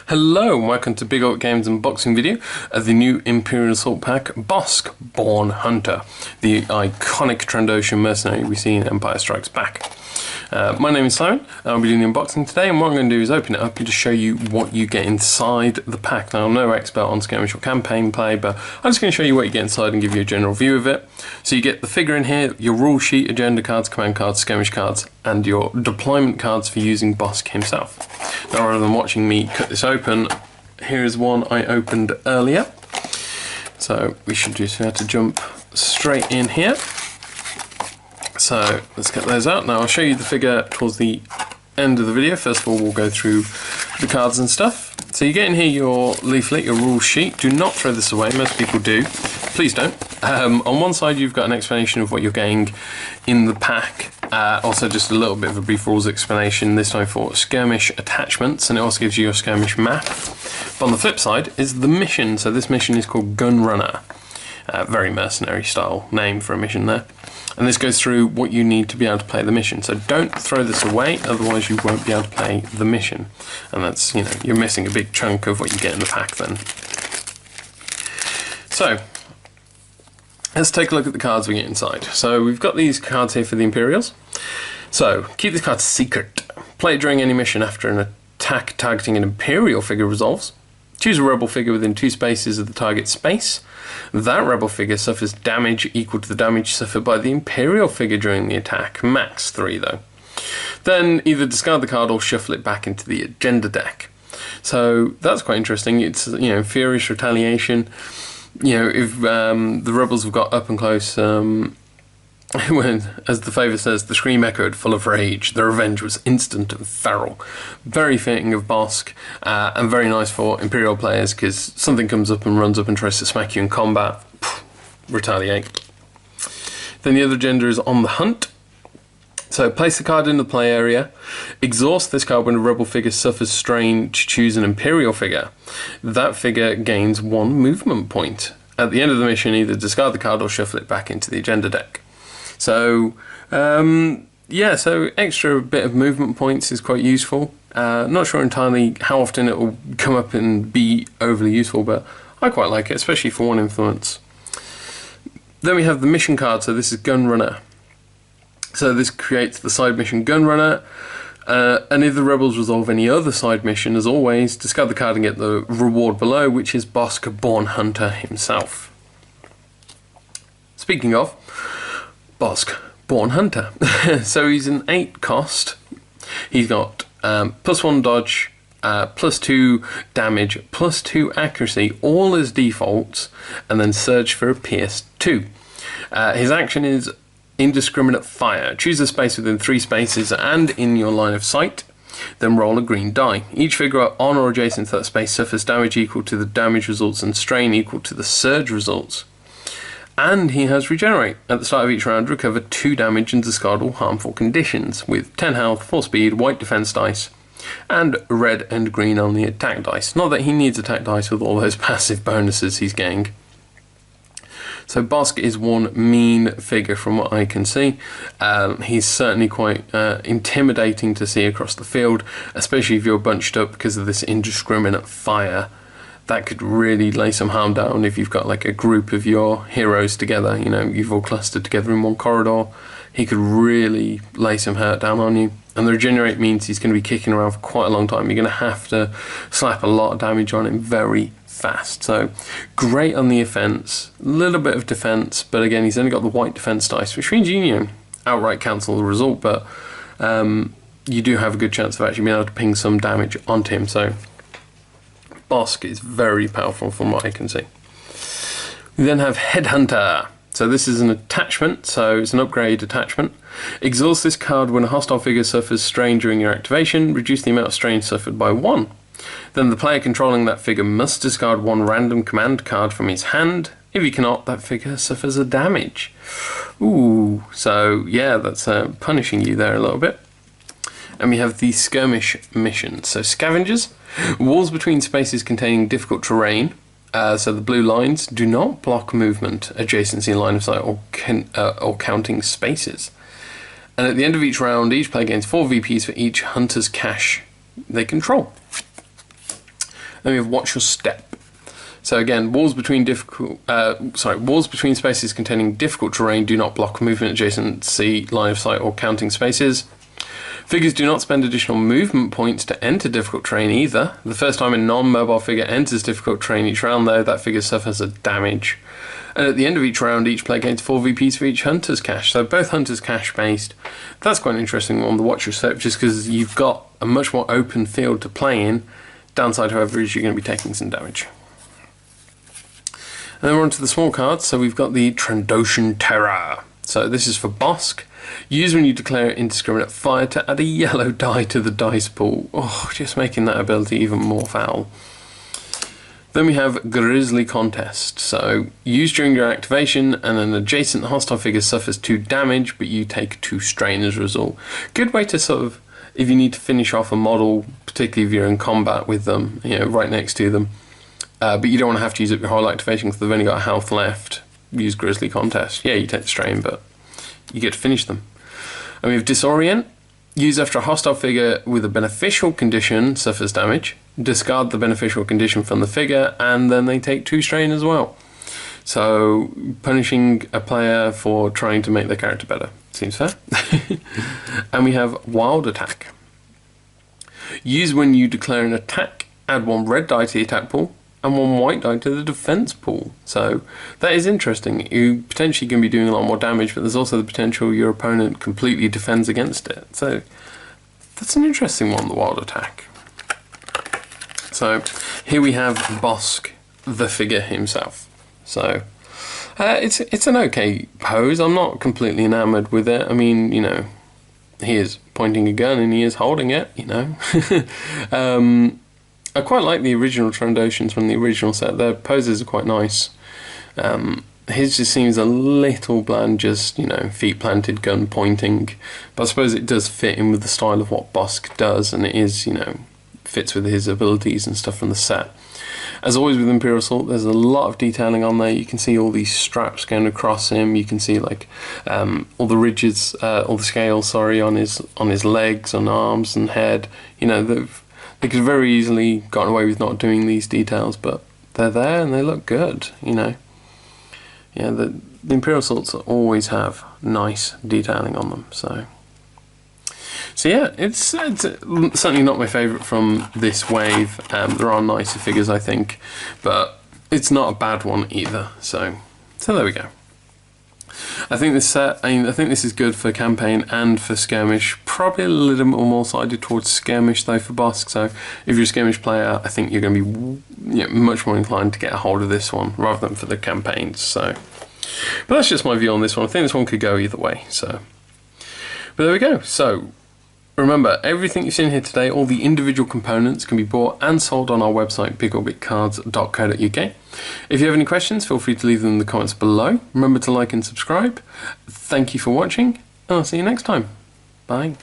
Hello and welcome to Big Oak Games unboxing video of the new Imperial Assault Pack Bossk Born Hunter, the iconic Trandoshan mercenary we see in Empire Strikes Back. My name is Simon, and I'll be doing the unboxing today, and what I'm going to do is open it up and just show you what you get inside the pack. Now, I'm no expert on skirmish or campaign play, but I'm just going to show you what you get inside and give you a general view of it. So you get the figure in here, your rule sheet, agenda cards, command cards, skirmish cards, and your deployment cards for using Bossk himself. Now, rather than watching me cut this open, here is one I opened earlier. So we should just have to jump straight in here. So let's get those out. Now I'll show you the figure towards the end of the video. First of all, we'll go through the cards and stuff. So you get in here your leaflet, your rule sheet. Do not throw this away, most people do. Please don't. On one side you've got an explanation of what you're getting in the pack. Also just a little bit of a brief rules explanation, this time for skirmish attachments, and it also gives you your skirmish map. But on the flip side is the mission. So this mission is called Gunrunner. Very mercenary style name for a mission there. And this goes through what you need to be able to play the mission. So don't throw this away, otherwise you won't be able to play the mission. And that's, you know, you're missing a big chunk of what you get in the pack then. So let's take a look at the cards we get inside. So we've got these cards here for the Imperials. So keep this card secret. Play it during any mission after an attack targeting an Imperial figure resolves. Choose a rebel figure within 2 spaces of the target space. That rebel figure suffers damage equal to the damage suffered by the Imperial figure during the attack, max 3 though. Then either discard the card or shuffle it back into the agenda deck. So that's quite interesting. It's, you know, furious retaliation. You know, if the rebels have got up and close, when, as the favour says, the scream echoed full of rage. The revenge was instant and feral. Very fitting of Bossk, and very nice for Imperial players, because something comes up and runs up and tries to smack you in combat. Retaliate. Then the other agenda is on the hunt. So place the card in the play area. Exhaust this card when a rebel figure suffers strain to choose an Imperial figure. That figure gains 1 movement point. At the end of the mission, either discard the card or shuffle it back into the agenda deck. So, yeah, so extra bit of movement points is quite useful. Not sure entirely how often it will come up and be overly useful, but I quite like it, especially for 1 influence. Then we have the mission card, so this is Gunrunner. So this creates the side mission Gunrunner, and if the rebels resolve any other side mission, as always, discard the card and get the reward below, which is Bossk Born Hunter himself. Speaking of Bossk Born Hunter, so he's an 8 cost. He's got +1 dodge, +2 damage, +2 accuracy, all as defaults, and then surge for a pierce 2. His action is indiscriminate fire. Choose a space within 3 spaces and in your line of sight, then roll a green die. Each figure on or adjacent to that space suffers damage equal to the damage results and strain equal to the surge results. And he has regenerate. At the start of each round, recover 2 damage and discard all harmful conditions, with 10 health, 4 speed, white defense dice, and red and green on the attack dice. Not that he needs attack dice with all those passive bonuses he's getting. So Bossk is one mean figure from what I can see. He's certainly quite intimidating to see across the field, especially if you're bunched up because of this indiscriminate fire. That could really lay some harm down if you've got like a group of your heroes together, you know, you've all clustered together in one corridor. He could really lay some hurt down on you. And the regenerate means he's going to be kicking around for quite a long time. You're going to have to slap a lot of damage on him very fast. So great on the offense, a little bit of defense, but again, he's only got the white defense dice, which means you know, outright cancel the result, but you do have a good chance of actually being able to ping some damage onto him. So Bossk is very powerful from what I can see. We then have Headhunter. So this is an attachment, so it's an upgrade attachment. Exhaust this card when a hostile figure suffers strain during your activation. Reduce the amount of strain suffered by 1. Then the player controlling that figure must discard 1 random command card from his hand. If he cannot, that figure suffers a damage. Ooh, so yeah, that's punishing you there a little bit. And we have the Skirmish Mission. So scavengers, walls between spaces containing difficult terrain, so the blue lines, do not block movement, adjacency, line of sight, or counting spaces. And at the end of each round, each player gains 4 VPs for each hunter's cache they control. Then we have Watch Your Step. So again, walls between spaces containing difficult terrain do not block movement, adjacency, line of sight, or counting spaces. Figures do not spend additional movement points to enter difficult terrain either. The first time a non-mobile figure enters difficult terrain each round, though, that figure suffers a damage. And at the end of each round, each player gains 4 VPs for each Hunter's cache. So both Hunters cache-based. That's quite an interesting one, the Watch Your Step, just because you've got a much more open field to play in. Downside, however, is you're going to be taking some damage. And then we're on to the small cards. So we've got the Trandoshan Terror. So this is for Bossk. Use when you declare indiscriminate fire to add a yellow die to the dice pool. Oh, just making that ability even more foul. Then we have Grizzly Contest. So use during your activation and an adjacent hostile figure suffers 2 damage, but you take 2 strain as a result. Good way to sort of, if you need to finish off a model, particularly if you're in combat with them, you know, right next to them, but you don't want to have to use up your whole activation because they've only got a health left. Use Grizzly Contest. Yeah, you take the strain, but you get to finish them. And we have Disorient. Use after a hostile figure with a beneficial condition suffers damage. Discard the beneficial condition from the figure, and then they take 2 strain as well. So, punishing a player for trying to make their character better. Seems fair. And we have Wild Attack. Use when you declare an attack, add 1 red die to the attack pool, and 1 white die to the defense pool. So that is interesting. You potentially can be doing a lot more damage, but there's also the potential your opponent completely defends against it. So that's an interesting one, the Wild Attack. So here we have Bossk, the figure himself. So it's an okay pose. I'm not completely enamored with it. I mean, you know, he is pointing a gun and he is holding it, you know. I quite like the original Trandoshans from the original set. Their poses are quite nice. His just seems a little bland, just, you know, feet planted, gun pointing. But I suppose it does fit in with the style of what Bossk does, and it is, you know, fits with his abilities and stuff from the set. As always with Imperial Assault, there's a lot of detailing on there. You can see all these straps going across him. You can see like all the ridges, all the scales, sorry, on his legs, on arms and head. You know, they could have very easily gotten away with not doing these details, but they're there and they look good, you know. Yeah, the Imperial Assaults always have nice detailing on them, so yeah, it's certainly not my favourite from this wave. There are nicer figures, I think, but it's not a bad one either, so there we go. I think this set, I think this is good for campaign and for skirmish. Probably a little bit more sided towards skirmish though for Bossk. So if you're a skirmish player, I think you're going to be much more inclined to get a hold of this one rather than for the campaigns. So, but that's just my view on this one. I think this one could go either way. So, but there we go. So remember, everything you've seen here today, all the individual components can be bought and sold on our website, bigorbitcards.co.uk. If you have any questions, feel free to leave them in the comments below. Remember to like and subscribe. Thank you for watching, and I'll see you next time. Bye.